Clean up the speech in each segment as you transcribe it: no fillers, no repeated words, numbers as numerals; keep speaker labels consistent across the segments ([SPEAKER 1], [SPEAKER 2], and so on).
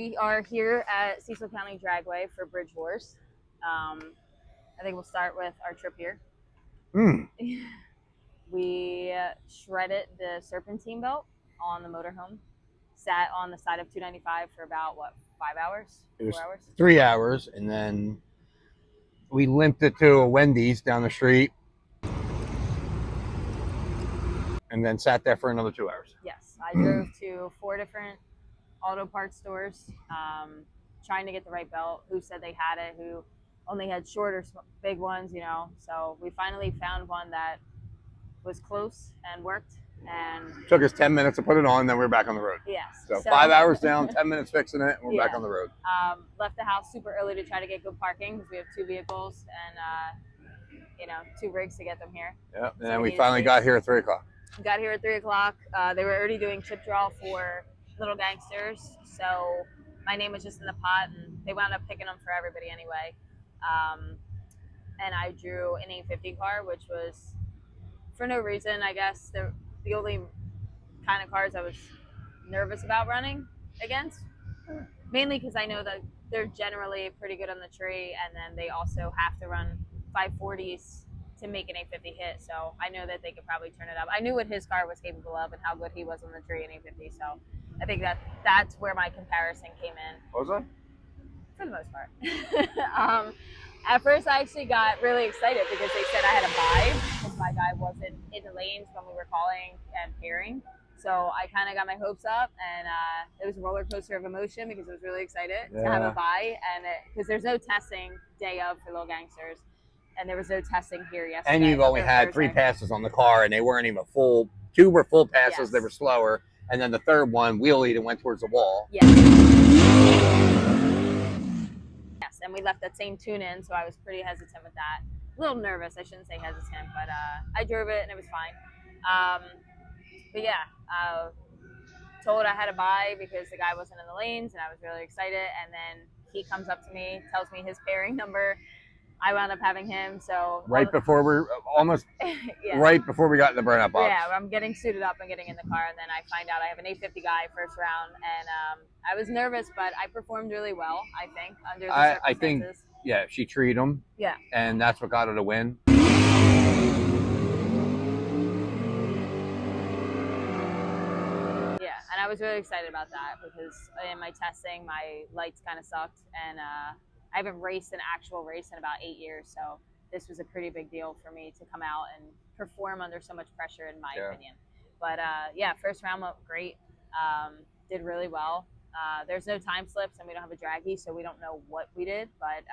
[SPEAKER 1] We are here at Cecil County Dragway for Bridge Wars. I think we'll start with our trip here. We shredded the serpentine belt on the motorhome, sat on the side of 295 for about, what, 5 hours?
[SPEAKER 2] It was
[SPEAKER 1] 4 hours?
[SPEAKER 2] 3 hours, and then we limped it to a Wendy's down the street, and then sat there for another 2 hours.
[SPEAKER 1] Yes, I drove to 4 different auto parts stores, trying to get the right belt. Who said they had it, who only had short or big ones, you know. So we finally found one that was close and worked. And
[SPEAKER 2] took us 10 minutes to put it on, then we were back on the road.
[SPEAKER 1] Yes.
[SPEAKER 2] So 5 hours down, 10 minutes fixing it, and we're back on the road.
[SPEAKER 1] Left the house super early to try to get good parking because we have 2 vehicles and 2 rigs to get them here.
[SPEAKER 2] Yeah, and then we finally got here at 3 o'clock.
[SPEAKER 1] Got here at 3 o'clock. They were already doing chip draw for Little Gangsters, so my name was just in the pot, and they wound up picking them for everybody anyway. And I drew an 850 car, which was for no reason, I guess. The only kind of cars I was nervous about running against, mainly because I know that they're generally pretty good on the tree, and then they also have to run 540s to make an 850 hit, so I know that they could probably turn it up. I knew what his car was capable of and how good he was on the tree in 850, so I think that's where my comparison came in.
[SPEAKER 2] What was that?
[SPEAKER 1] For the most part. At first, I actually got really excited because they said I had a buy because my guy wasn't in the lanes when we were calling and pairing. So I kind of got my hopes up, and it was a roller coaster of emotion because I was really excited to have a buy, and because there's no testing day of for Little Gangsters, and there was no testing here yesterday.
[SPEAKER 2] And you've only had 3 passes on the car, and they weren't even full. 2 were full passes;
[SPEAKER 1] yes.
[SPEAKER 2] They were slower, and then the third one wheelied and went towards the wall.
[SPEAKER 1] Yes. Yes, and we left that same tune in, so I was pretty hesitant with that. A little nervous, I shouldn't say hesitant, but I drove it and it was fine. But yeah, told I had a buy because the guy wasn't in the lanes, and I was really excited. And then he comes up to me, tells me his pairing number. I wound up having him, so
[SPEAKER 2] right before we're almost right before we got in the burnout box.
[SPEAKER 1] Yeah, I'm getting suited up and getting in the car, and then I find out I have an 850 guy first round, and I was nervous, but I performed really well, I think, under the circumstances.
[SPEAKER 2] I think, yeah, she treated him.
[SPEAKER 1] Yeah.
[SPEAKER 2] And that's what got her to win.
[SPEAKER 1] Yeah, and I was really excited about that because in my testing, my lights kind of sucked, and I haven't raced an actual race in about 8 years, so this was a pretty big deal for me to come out and perform under so much pressure, in my opinion. But yeah, first round went great. Did really well. There's no time slips, and we don't have a draggy, so we don't know what we did, but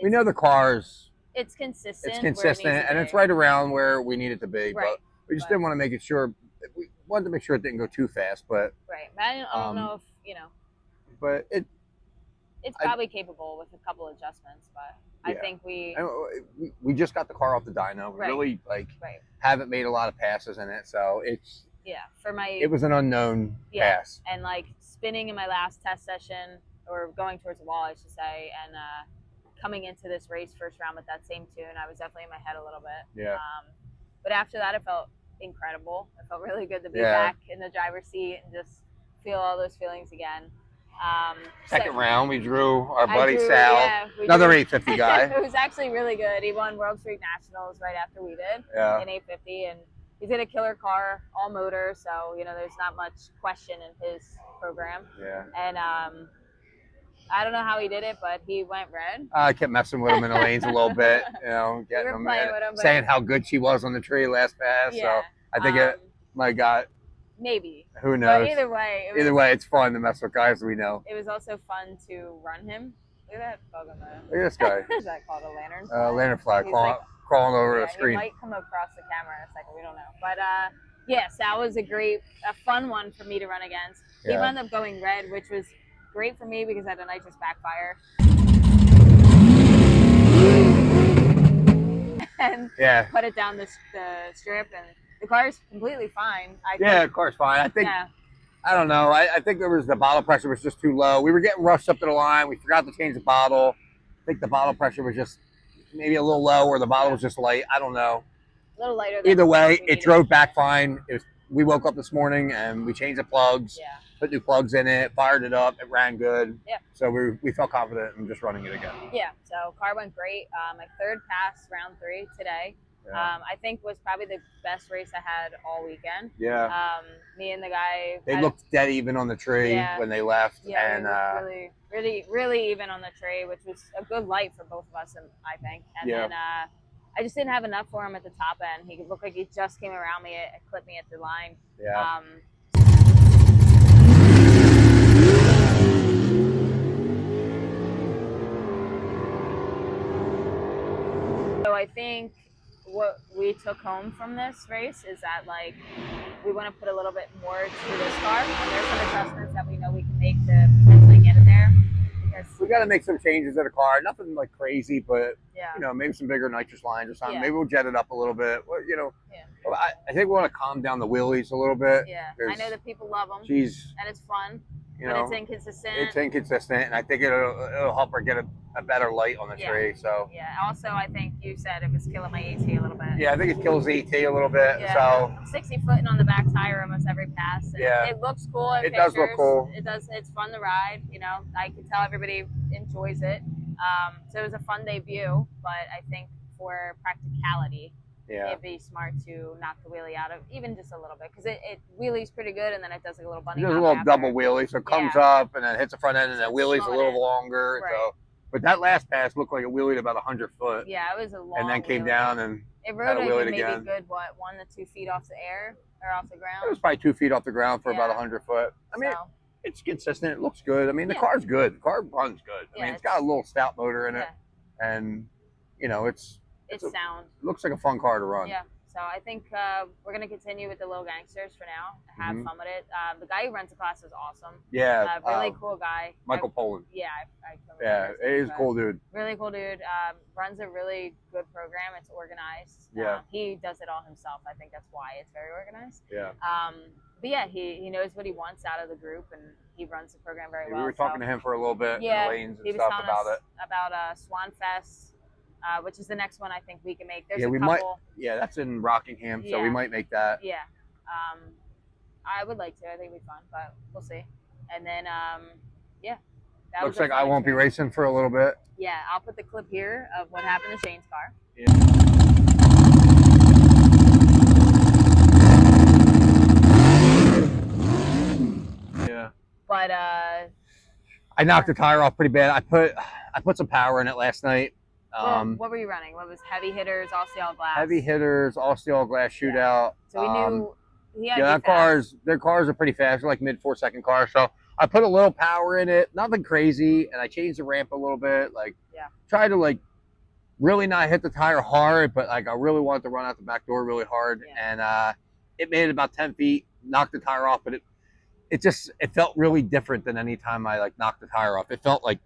[SPEAKER 2] we know the cars.
[SPEAKER 1] It's consistent.
[SPEAKER 2] It's consistent, and it's right around where we need it to be.
[SPEAKER 1] Right.
[SPEAKER 2] But we just didn't want to make it sure. We wanted to make sure it didn't go too fast, but
[SPEAKER 1] right. I don't know if
[SPEAKER 2] But
[SPEAKER 1] it's probably capable with a couple adjustments, but I think we
[SPEAKER 2] just got the car off the dyno. We really haven't made a lot of passes in it, so it's it was an unknown pass.
[SPEAKER 1] And like spinning in my last test session, or going towards the wall, I should say, and coming into this race first round with that same tune, I was definitely in my head a little bit.
[SPEAKER 2] Yeah.
[SPEAKER 1] But after that, it felt incredible. It felt really good to be back in the driver's seat and just feel all those feelings again.
[SPEAKER 2] Second round, we drew our buddy Sal, another 850 guy.
[SPEAKER 1] It was actually really good. He won World Street Nationals right after we did in 850, and he's in a killer car, all motor, so there's not much question in his program.
[SPEAKER 2] Yeah.
[SPEAKER 1] And I don't know how he did it, but he went red.
[SPEAKER 2] I kept messing with him in the lanes a little bit, getting him, saying how good she was on the tree last pass. Yeah. So I think it might got.
[SPEAKER 1] Maybe.
[SPEAKER 2] Who knows?
[SPEAKER 1] But either way,
[SPEAKER 2] it's fun to mess with guys we know.
[SPEAKER 1] It was also fun to run him. Look at that bug on the.
[SPEAKER 2] Look at this guy.
[SPEAKER 1] What is that called? A lantern fly?
[SPEAKER 2] Lantern fly crawling over the screen.
[SPEAKER 1] He might come across the camera in a second. We don't know. But yes, that was a fun one for me to run against. He wound up going red, which was great for me because I had a nitrous backfire. And put it down the strip, and the car is completely fine.
[SPEAKER 2] The car's fine. I think, I don't know. I think the bottle pressure was just too low. We were getting rushed up to the line. We forgot to change the bottle. I think the bottle pressure was just maybe a little low, or the bottle was just light. I don't know.
[SPEAKER 1] A little lighter.
[SPEAKER 2] Either way, it drove back fine. We woke up this morning and we changed the plugs. Yeah. put new plugs in it, fired it up, it ran good.
[SPEAKER 1] Yeah.
[SPEAKER 2] So we felt confident in just running it again.
[SPEAKER 1] Yeah, so car went great. My third pass, round 3 today.
[SPEAKER 2] Yeah.
[SPEAKER 1] I think was probably the best race I had all weekend.
[SPEAKER 2] Yeah.
[SPEAKER 1] Me and the guy.
[SPEAKER 2] They looked dead even on the tree when they left.
[SPEAKER 1] Yeah,
[SPEAKER 2] and
[SPEAKER 1] really even on the tree, which was a good light for both of us, I think. And then I just didn't have enough for him at the top end. He looked like he just came around me and clipped me at the line.
[SPEAKER 2] Yeah.
[SPEAKER 1] So I think what we took home from this race is that, like, we want to put a little bit more to this car, and there's some adjustments that we know we can make to potentially get it there. Because
[SPEAKER 2] we got to make some changes to the car. Nothing like crazy, but
[SPEAKER 1] yeah,
[SPEAKER 2] you know, maybe some bigger nitrous lines or something.
[SPEAKER 1] Yeah.
[SPEAKER 2] Maybe we'll jet it up a little bit. Well, you know,
[SPEAKER 1] yeah,
[SPEAKER 2] I think we want to calm down the wheelies a little bit.
[SPEAKER 1] yeah. I know that people love them.
[SPEAKER 2] She's,
[SPEAKER 1] and it's fun.
[SPEAKER 2] you
[SPEAKER 1] But
[SPEAKER 2] know,
[SPEAKER 1] it's inconsistent.
[SPEAKER 2] It's inconsistent, and I think it'll help her get a better light on the tree. So
[SPEAKER 1] yeah. Also, I think you said it was killing my AT a little bit.
[SPEAKER 2] yeah, I think it kills the ET a little bit.
[SPEAKER 1] Yeah.
[SPEAKER 2] So
[SPEAKER 1] 60-footing on the back tire almost every pass. And
[SPEAKER 2] yeah,
[SPEAKER 1] it looks cool. In
[SPEAKER 2] it
[SPEAKER 1] pictures.
[SPEAKER 2] does look cool.
[SPEAKER 1] It does. It's fun to ride. You know, I can tell everybody enjoys it. So it was a fun debut, but I think for practicality, it'd be smart to knock the wheelie out of even just a little bit, because it wheelies pretty good, and then it does like a little bunny.
[SPEAKER 2] It does a little double wheelie, so it comes up and then hits the front end, and then wheelies a little longer.
[SPEAKER 1] Right.
[SPEAKER 2] So, but that last pass looked like it wheelied about 100 foot.
[SPEAKER 1] Yeah, it was a long.
[SPEAKER 2] And then came down and
[SPEAKER 1] it rode like maybe
[SPEAKER 2] again.
[SPEAKER 1] Good 1 to 2 feet off the air or off the ground.
[SPEAKER 2] It was probably 2 feet off the ground for about 100 foot. I mean, it's consistent. It looks good. I mean, the car's good. The car runs good. I mean, it's got a little stout motor in it, and you know, it's
[SPEAKER 1] sound.
[SPEAKER 2] It looks like a fun car to run.
[SPEAKER 1] Yeah. So I think we're going to continue with the Little Gangsters for now. Have fun with it. The guy who runs the class is awesome.
[SPEAKER 2] Yeah.
[SPEAKER 1] Really cool guy.
[SPEAKER 2] Michael Poland.
[SPEAKER 1] Yeah.
[SPEAKER 2] He's a cool dude.
[SPEAKER 1] Really cool dude. Runs a really good program. It's organized.
[SPEAKER 2] Yeah.
[SPEAKER 1] He does it all himself. I think that's why it's very organized.
[SPEAKER 2] Yeah.
[SPEAKER 1] But yeah, he knows what he wants out of the group, and he runs the program very well.
[SPEAKER 2] We were talking to him for a little bit in the lanes and stuff about it.
[SPEAKER 1] About Swan Fest. Which is the next one I think we can make. There's a
[SPEAKER 2] we
[SPEAKER 1] couple.
[SPEAKER 2] That's in Rockingham, so we might make that.
[SPEAKER 1] Yeah. I would like to. I think it'd be fun, but we'll see. And then, that
[SPEAKER 2] looks like I won't be racing for a little bit.
[SPEAKER 1] Yeah, I'll put the clip here of what happened to Shane's car.
[SPEAKER 2] Yeah.
[SPEAKER 1] But
[SPEAKER 2] I knocked the tire off pretty bad. I put some power in it last night.
[SPEAKER 1] What were you running? What was heavy hitters, all steel glass?
[SPEAKER 2] Heavy hitters, all steel glass shootout.
[SPEAKER 1] So we knew he had
[SPEAKER 2] their cars are pretty fast. They're like mid 4-second cars. So I put a little power in it, nothing crazy, and I changed the ramp a little bit. Like, try to like really not hit the tire hard, but like I really wanted to run out the back door really hard, and it made it about 10 feet. Knocked the tire off, but it felt really different than any time I like knocked the tire off. It felt like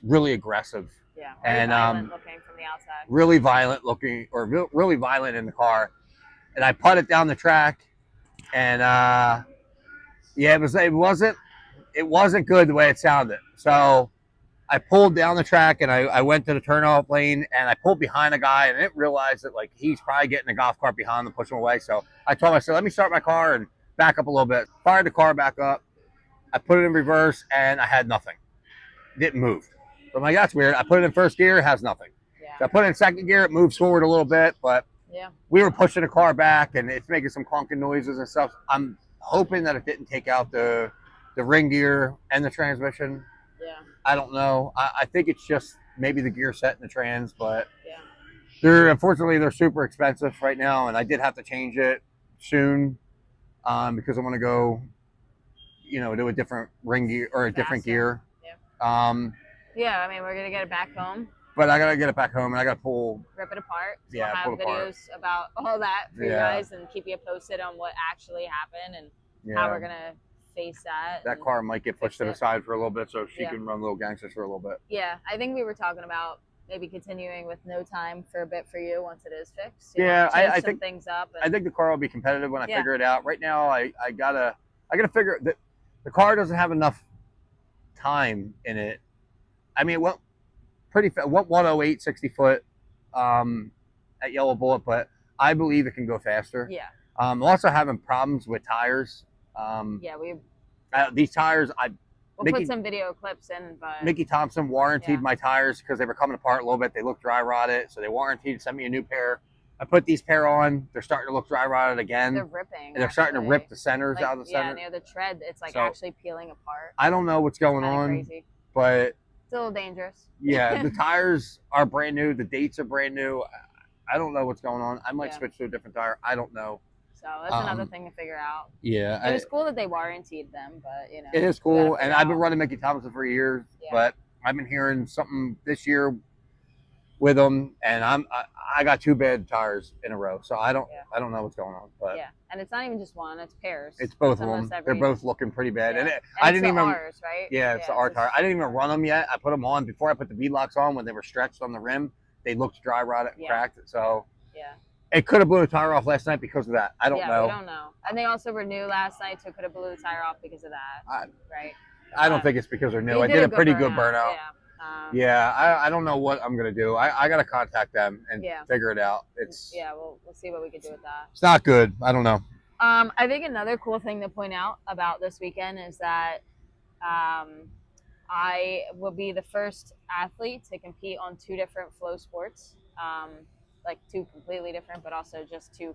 [SPEAKER 2] really aggressive.
[SPEAKER 1] Yeah,
[SPEAKER 2] and
[SPEAKER 1] violent looking from the outside.
[SPEAKER 2] Really violent looking, or really violent in the car. And I putted down the track, and it wasn't good the way it sounded. So I pulled down the track, and I went to the turnoff lane, and I pulled behind a guy, and I didn't realize that like he's probably getting a golf cart behind him to push him away. So I told him, I said, let me start my car and back up a little bit. Fired the car back up. I put it in reverse, and I had nothing. It didn't move. So I'm like, that's weird. I put it in first gear, it has nothing. Yeah. So I put it in second gear, it moves forward a little bit, but we were pushing the car back, and it's making some clunking noises and stuff. I'm hoping that it didn't take out the ring gear and the transmission.
[SPEAKER 1] Yeah.
[SPEAKER 2] I don't know. I think it's just maybe the gear set in the trans, but unfortunately they're super expensive right now, and I did have to change it soon because I want to go, do a different ring gear or a different gear.
[SPEAKER 1] Yeah, I mean, we're going to get it back home.
[SPEAKER 2] But I got to get it back home, and I got to
[SPEAKER 1] rip it apart. So
[SPEAKER 2] we'll
[SPEAKER 1] have videos about all that for you guys, and keep you posted on what actually happened and how we're going to face that.
[SPEAKER 2] That car might get pushed to the side for a little bit so she can run Little Gangsters for a little bit.
[SPEAKER 1] Yeah, I think we were talking about maybe continuing with no time for a bit for you once it is fixed.
[SPEAKER 2] I think
[SPEAKER 1] things up.
[SPEAKER 2] I think the car will be competitive when I figure it out. Right now, I gotta figure that the car doesn't have enough time in it. I mean, went 108 60 foot at Yellow Bullet, but I believe it can go faster.
[SPEAKER 1] Yeah.
[SPEAKER 2] I'm also having problems with tires.
[SPEAKER 1] We
[SPEAKER 2] These tires,
[SPEAKER 1] We'll put some video clips in, but
[SPEAKER 2] Mickey Thompson warranted my tires because they were coming apart a little bit. They looked dry rotted, so they warranted, sent me a new pair. I put these pair on. They're starting to look dry rotted again.
[SPEAKER 1] They're ripping.
[SPEAKER 2] And they're starting to rip the centers out of the center.
[SPEAKER 1] Yeah, near the tread, it's like actually peeling apart.
[SPEAKER 2] I don't know what's going on,
[SPEAKER 1] crazy.
[SPEAKER 2] But
[SPEAKER 1] it's a little dangerous.
[SPEAKER 2] Yeah, the tires are brand new. The dates are brand new. I don't know what's going on. I might switch to a different tire. I don't know.
[SPEAKER 1] So that's another thing to figure out.
[SPEAKER 2] Yeah,
[SPEAKER 1] it was cool that they warranted them, but
[SPEAKER 2] it is cool. And I've been running Mickey Thompson for years, but I've been hearing something this year with them, and I got 2 bad tires in a row, so I don't know what's going on. But
[SPEAKER 1] and it's not even just one; it's pairs.
[SPEAKER 2] It's both of them. They're both looking pretty bad, and I didn't even.
[SPEAKER 1] Ours, right?
[SPEAKER 2] Yeah, it's the R tire. I didn't even run them yet. I put them on before I put the V-locks on when they were stretched on the rim. They looked dry rotted, cracked. So it could have blew the tire off last night because of that. I don't know.
[SPEAKER 1] We don't know. And they also were new last night, so it could have blew the tire off because of that. Right?
[SPEAKER 2] I don't think it's because they're new. I did a pretty good burnout. I don't know what I'm gonna do. I gotta contact them and figure it out.
[SPEAKER 1] We'll see what we can do with that.
[SPEAKER 2] It's not good. I don't know.
[SPEAKER 1] I think another cool thing to point out about this weekend is that I will be the first athlete to compete on 2 different flow sports. Like 2 completely different, but also just 2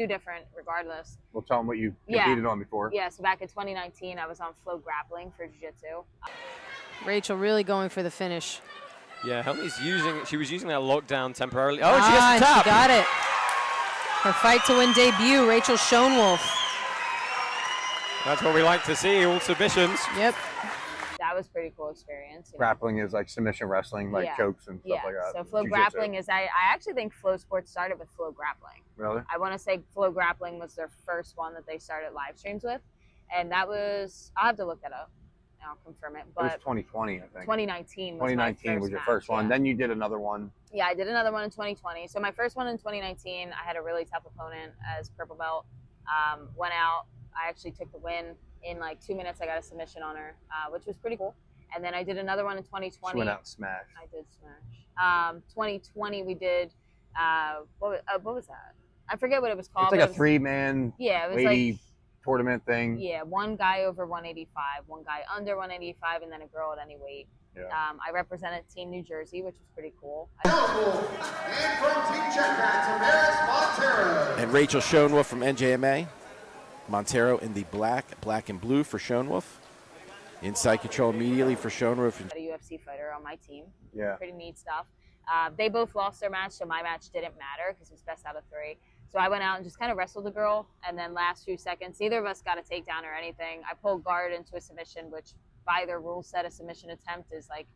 [SPEAKER 1] different regardless.
[SPEAKER 2] Well, tell them what you competed on before.
[SPEAKER 1] Yeah, so back in 2019, I was on flow grappling for jiu-jitsu.
[SPEAKER 3] Rachel really going for the finish.
[SPEAKER 4] Yeah, she was using that lockdown temporarily. Oh, she gets the tap.
[SPEAKER 3] She got it. Her fight to win debut, Rachel Schoenwolf.
[SPEAKER 4] That's what we like to see, all submissions.
[SPEAKER 3] Yep.
[SPEAKER 1] That was a pretty cool experience.
[SPEAKER 2] Grappling is like submission wrestling, like chokes and stuff like that.
[SPEAKER 1] So flow grappling is, I actually think flow sports started with flow grappling.
[SPEAKER 2] Really?
[SPEAKER 1] I want to say flow grappling was their first one that they started live streams with. And that was, I'll have to look that up. I'll confirm it. But
[SPEAKER 2] it was 2020, I think.
[SPEAKER 1] 2019
[SPEAKER 2] was your first one. Then you did another one.
[SPEAKER 1] Yeah, I did another one in 2020. So my first one in 2019, I had a really tough opponent as purple belt. Went out. I actually took the win. In like 2 minutes, I got a submission on her, which was pretty cool. And then I did another one in 2020.
[SPEAKER 2] She went out and smashed.
[SPEAKER 1] I did smash. 2020, we did, what was that? I forget what it was called.
[SPEAKER 2] It's like a 3-man lady tournament thing.
[SPEAKER 1] Yeah, 1 guy over 185, 1 guy under 185, and then a girl at any weight. Yeah. I represented Team New Jersey, which was pretty cool.
[SPEAKER 5] And from Team Jetpacks, Amaris Montero.
[SPEAKER 6] And Rachel Schoenwolf from NJMA. Montero in the black and blue for Schoenwolf. Inside control immediately for Schoenwolf.
[SPEAKER 1] A UFC fighter on my team.
[SPEAKER 2] Yeah.
[SPEAKER 1] Pretty neat stuff. They both lost their match, so my match didn't matter because it was best out of 3. So I went out and just kind of wrestled the girl, and then last few seconds, neither of us got a takedown or anything. I pulled guard into a submission, which by their rule set, a submission attempt is like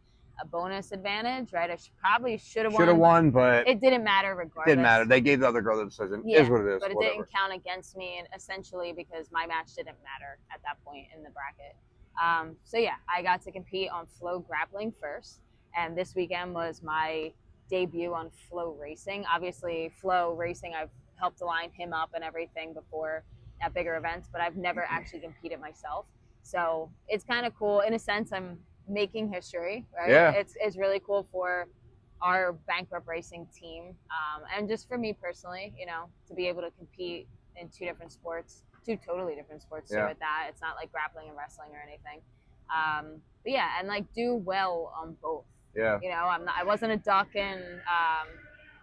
[SPEAKER 1] a bonus advantage, right? I probably should have
[SPEAKER 2] won, but
[SPEAKER 1] it didn't matter regardless.
[SPEAKER 2] Didn't matter. They gave the other girl the decision.
[SPEAKER 1] Yeah,
[SPEAKER 2] is what it is.
[SPEAKER 1] But it didn't count against me, and essentially because my match didn't matter at that point in the bracket. So yeah, I got to compete on flow grappling first, and this weekend was my debut on flow racing. Obviously, flow racing, I've helped align him up and everything before at bigger events, but I've never actually competed myself. So it's kind of cool. In a sense, I'm making history, right?
[SPEAKER 2] Yeah.
[SPEAKER 1] It's really cool for our bankrupt racing team, and just for me personally, to be able to compete in 2 different sports, 2 totally different sports too. With that, it's not like grappling and wrestling or anything. But yeah, and like do well on both.
[SPEAKER 2] Yeah.
[SPEAKER 1] I wasn't a duck in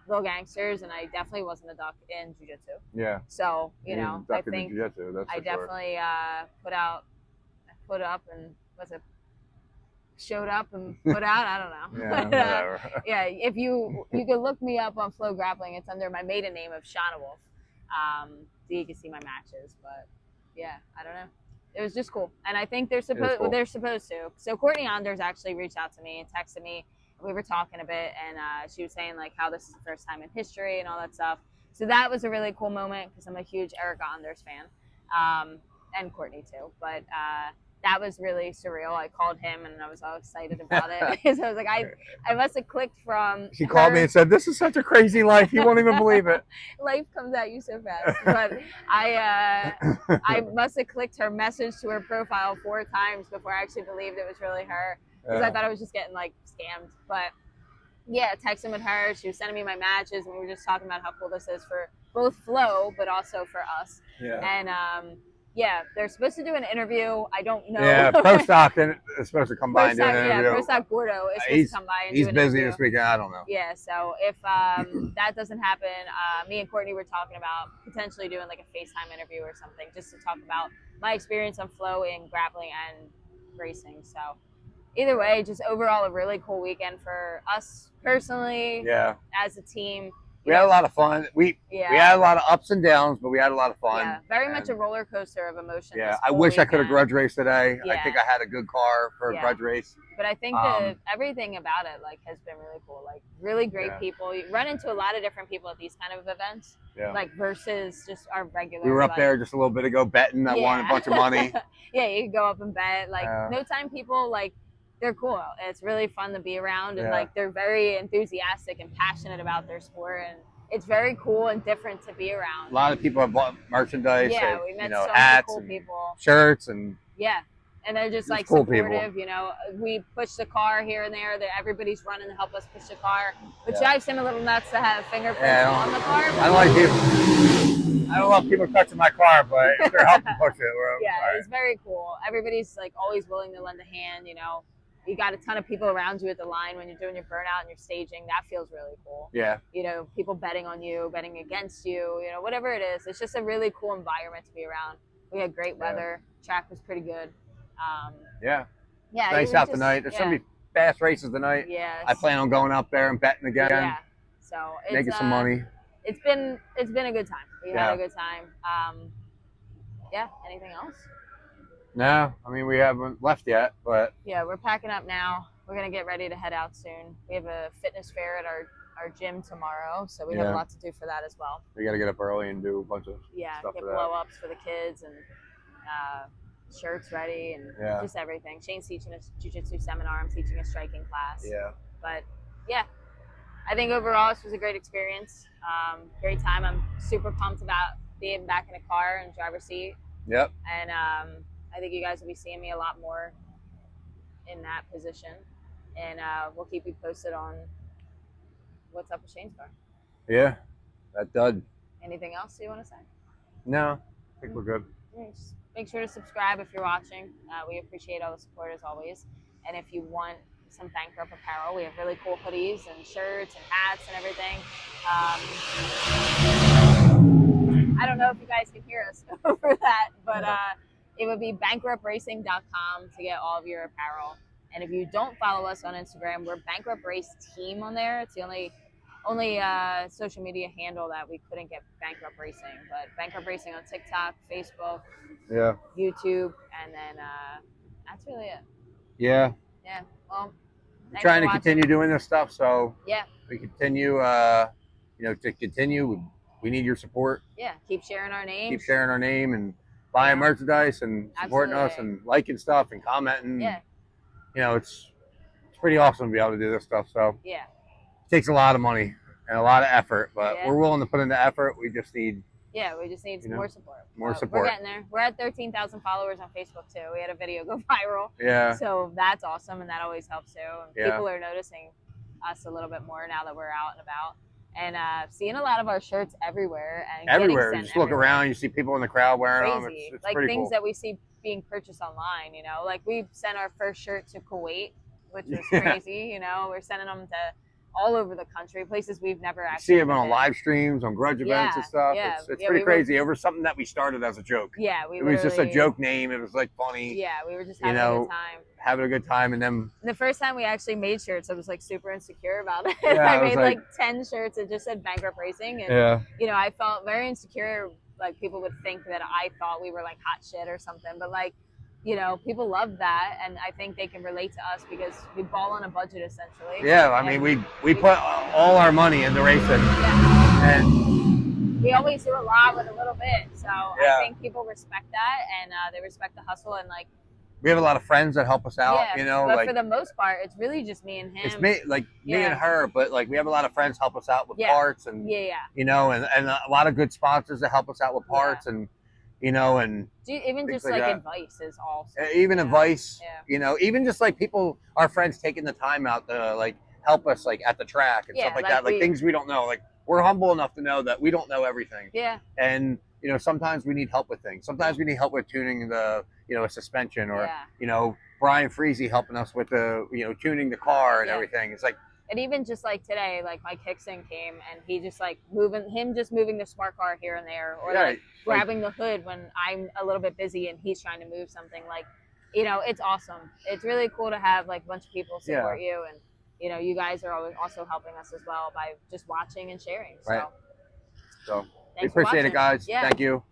[SPEAKER 1] Little Gangsters, and I definitely wasn't a duck in jiu-jitsu.
[SPEAKER 2] Yeah.
[SPEAKER 1] So I think
[SPEAKER 2] I
[SPEAKER 1] definitely put up and showed up and put out. I don't know.
[SPEAKER 2] Yeah, whatever.
[SPEAKER 1] Yeah, if you could look me up on Flow Grappling, it's under my maiden name of Shauna Wolf. So you can see my matches, but yeah, I don't know. It was just cool, and I think they're supposed to. So Courtney Anders actually reached out to me and texted me. We were talking a bit, and she was saying like how this is the first time in history and all that stuff. So that was a really cool moment because I'm a huge Erica Anders fan, and Courtney too. But that was really surreal. I called him and I was all excited about it because I was like, I must have clicked from.
[SPEAKER 2] She called me and said, "This is such a crazy life. You won't even believe it."
[SPEAKER 1] Life comes at you so fast. But I must have clicked her message to her profile 4 times before I actually believed it was really her, because I thought I was just getting like scammed. But yeah, texting with her, she was sending me my matches, and we were just talking about how cool this is for both Flow, but also for us.
[SPEAKER 2] Yeah.
[SPEAKER 1] And Yeah, they're supposed to do an interview. I don't know.
[SPEAKER 2] Yeah, Pro Stock is supposed to come by
[SPEAKER 1] Pro
[SPEAKER 2] and do an
[SPEAKER 1] Stock,
[SPEAKER 2] interview.
[SPEAKER 1] yeah, Pro Stock Gordo is supposed to come by and do
[SPEAKER 2] He's
[SPEAKER 1] an
[SPEAKER 2] busy
[SPEAKER 1] interview.
[SPEAKER 2] this weekend. I don't know.
[SPEAKER 1] Yeah, so if that doesn't happen, me and Courtney were talking about potentially doing like a FaceTime interview or something, just to talk about my experience on flow in grappling and racing. So either way, just overall a really cool weekend for us personally.
[SPEAKER 2] Yeah.
[SPEAKER 1] As a team.
[SPEAKER 2] We had a lot of fun. We had a lot of ups and downs, but we had a lot of fun.
[SPEAKER 1] Yeah, very much a roller coaster of emotion.
[SPEAKER 2] Yeah, I wish I could have grudge raced today.
[SPEAKER 1] Yeah.
[SPEAKER 2] I think I had a good car for a grudge race.
[SPEAKER 1] But I think that everything about it like has been really cool. Like really great people. You run into a lot of different people at these kind of events.
[SPEAKER 2] Yeah.
[SPEAKER 1] Like versus just our regular.
[SPEAKER 2] We were up there just a little bit ago betting. I won a bunch of money.
[SPEAKER 1] Yeah, you can go up and bet. Like no time people like they're cool. It's really fun to be around, and like they're very enthusiastic and passionate about their sport, and it's very cool and different to be around.
[SPEAKER 2] A lot of people have bought merchandise.
[SPEAKER 1] Yeah, we met so
[SPEAKER 2] hats,
[SPEAKER 1] many cool people,
[SPEAKER 2] shirts, and
[SPEAKER 1] and they're just like
[SPEAKER 2] cool
[SPEAKER 1] supportive.
[SPEAKER 2] people.
[SPEAKER 1] You know, we push the car here and there. That everybody's running to help us push the car, which drives him a little nuts to have fingerprints on the car.
[SPEAKER 2] I don't like people. I don't love people touching my car, but if they're helping push it,
[SPEAKER 1] it's very cool. Everybody's like always willing to lend a hand. You know. You got a ton of people around you at the line when you're doing your burnout and you're staging. That feels really cool. Yeah. You know, people betting on you, betting against you, you know, whatever it is. It's just a really cool environment to be around. We had great weather. Track was pretty good.
[SPEAKER 2] Yeah.
[SPEAKER 1] Yeah.
[SPEAKER 2] Nice out tonight. There's so many fast races tonight.
[SPEAKER 1] Yeah.
[SPEAKER 2] I plan on going up there and betting again.
[SPEAKER 1] Yeah. So it's
[SPEAKER 2] making some money.
[SPEAKER 1] It's been a good time. We had a good time. Anything else?
[SPEAKER 2] No, I mean, we haven't left yet, but...
[SPEAKER 1] Yeah, we're packing up now. We're going to get ready to head out soon. We have a fitness fair at our gym tomorrow, so we have a lot to do for that as well.
[SPEAKER 2] We got to get up early and do a bunch of stuff
[SPEAKER 1] get
[SPEAKER 2] for that.
[SPEAKER 1] blow-ups for the kids and shirts ready and just everything. Shane's teaching a jiu-jitsu seminar. I'm teaching a striking class.
[SPEAKER 2] Yeah.
[SPEAKER 1] But, yeah, I think overall this was a great experience. Great time. I'm super pumped about being back in a car and driver's seat.
[SPEAKER 2] Yep.
[SPEAKER 1] And I think you guys will be seeing me a lot more in that position. And we'll keep you posted on what's up with Shane's car.
[SPEAKER 2] Yeah, that dud.
[SPEAKER 1] Anything else you want to say?
[SPEAKER 2] No, I think we're good.
[SPEAKER 1] Just make sure to subscribe if you're watching. We appreciate all the support as always. And if you want some Bankrupt apparel, we have really cool hoodies and shirts and hats and everything. I don't know if you guys can hear us over that, but it would be bankruptracing.com to get all of your apparel. And if you don't follow us on Instagram, we're Bankrupt Race Team on there. It's the only social media handle that we couldn't get Bankrupt Racing. But Bankrupt Racing on TikTok, Facebook, YouTube, and then that's really it.
[SPEAKER 2] Yeah.
[SPEAKER 1] Yeah. Well,
[SPEAKER 2] we're trying to continue doing this stuff, so we continue. To continue, we need your support.
[SPEAKER 1] Yeah. Keep sharing our name.
[SPEAKER 2] Keep sharing our name and buying merchandise and supporting us and liking stuff and commenting.
[SPEAKER 1] Yeah.
[SPEAKER 2] You know, it's pretty awesome to be able to do this stuff. So
[SPEAKER 1] yeah,
[SPEAKER 2] it takes a lot of money and a lot of effort, but we're willing to put in the effort. We just need
[SPEAKER 1] some more support.
[SPEAKER 2] More support.
[SPEAKER 1] We're getting there. We're at 13,000 followers on Facebook too. We had a video go viral.
[SPEAKER 2] Yeah.
[SPEAKER 1] So that's awesome, and that always helps too. And people are noticing us a little bit more now that we're out and about. And seeing a lot of our shirts everywhere.
[SPEAKER 2] You just look around, you see people in the crowd wearing them. It's
[SPEAKER 1] like
[SPEAKER 2] pretty
[SPEAKER 1] things
[SPEAKER 2] cool.
[SPEAKER 1] that we see being purchased online, you know. Like we sent our first shirt to Kuwait, which was crazy, you know. We're sending them to all over the country, places we've never actually
[SPEAKER 2] see them on live streams, on grudge events and stuff.
[SPEAKER 1] Yeah.
[SPEAKER 2] It's pretty crazy over something that we started as a joke.
[SPEAKER 1] Yeah,
[SPEAKER 2] it was just a joke name. It was like funny.
[SPEAKER 1] Yeah, we were just having a good time.
[SPEAKER 2] Having a good time, and then
[SPEAKER 1] the first time we actually made shirts, I was like super insecure about it.
[SPEAKER 2] Yeah,
[SPEAKER 1] I made like 10 shirts that just said Bankrupt Racing, and you know, I felt very insecure. Like people would think that I thought we were like hot shit or something, but like, you know, people love that, and I think they can relate to us because we ball on a budget essentially.
[SPEAKER 2] Yeah, I mean, we put all our money into racing, and
[SPEAKER 1] we always do a lot with a little bit. So I think people respect that, and they respect the hustle, and like.
[SPEAKER 2] We have a lot of friends that help us out, you know.
[SPEAKER 1] But
[SPEAKER 2] like,
[SPEAKER 1] for the most part, it's really just me and him.
[SPEAKER 2] It's me and her, but like we have a lot of friends help us out with parts and you know, and a lot of good sponsors that help us out with parts and you know, and
[SPEAKER 1] even just like advice is awesome.
[SPEAKER 2] Even advice, you know, even just like people, our friends taking the time out to like help us like at the track and stuff like that, like things we don't know. Like we're humble enough to know that we don't know everything.
[SPEAKER 1] Yeah.
[SPEAKER 2] And you know, sometimes we need help with things. Sometimes we need help with tuning the, you know, a suspension, or you know, Brian Freezy helping us with the, you know, tuning the car and everything. It's like,
[SPEAKER 1] and even just like today, like my kickstand came and he just like moving the smart car here and there, or like grabbing the hood when I'm a little bit busy and he's trying to move something. Like, you know, it's awesome. It's really cool to have like a bunch of people support you, and you know, you guys are always also helping us as well by just watching and sharing. So,
[SPEAKER 2] so we appreciate it, guys.
[SPEAKER 1] Yeah.
[SPEAKER 2] Thank you,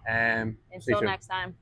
[SPEAKER 2] and
[SPEAKER 1] until next time.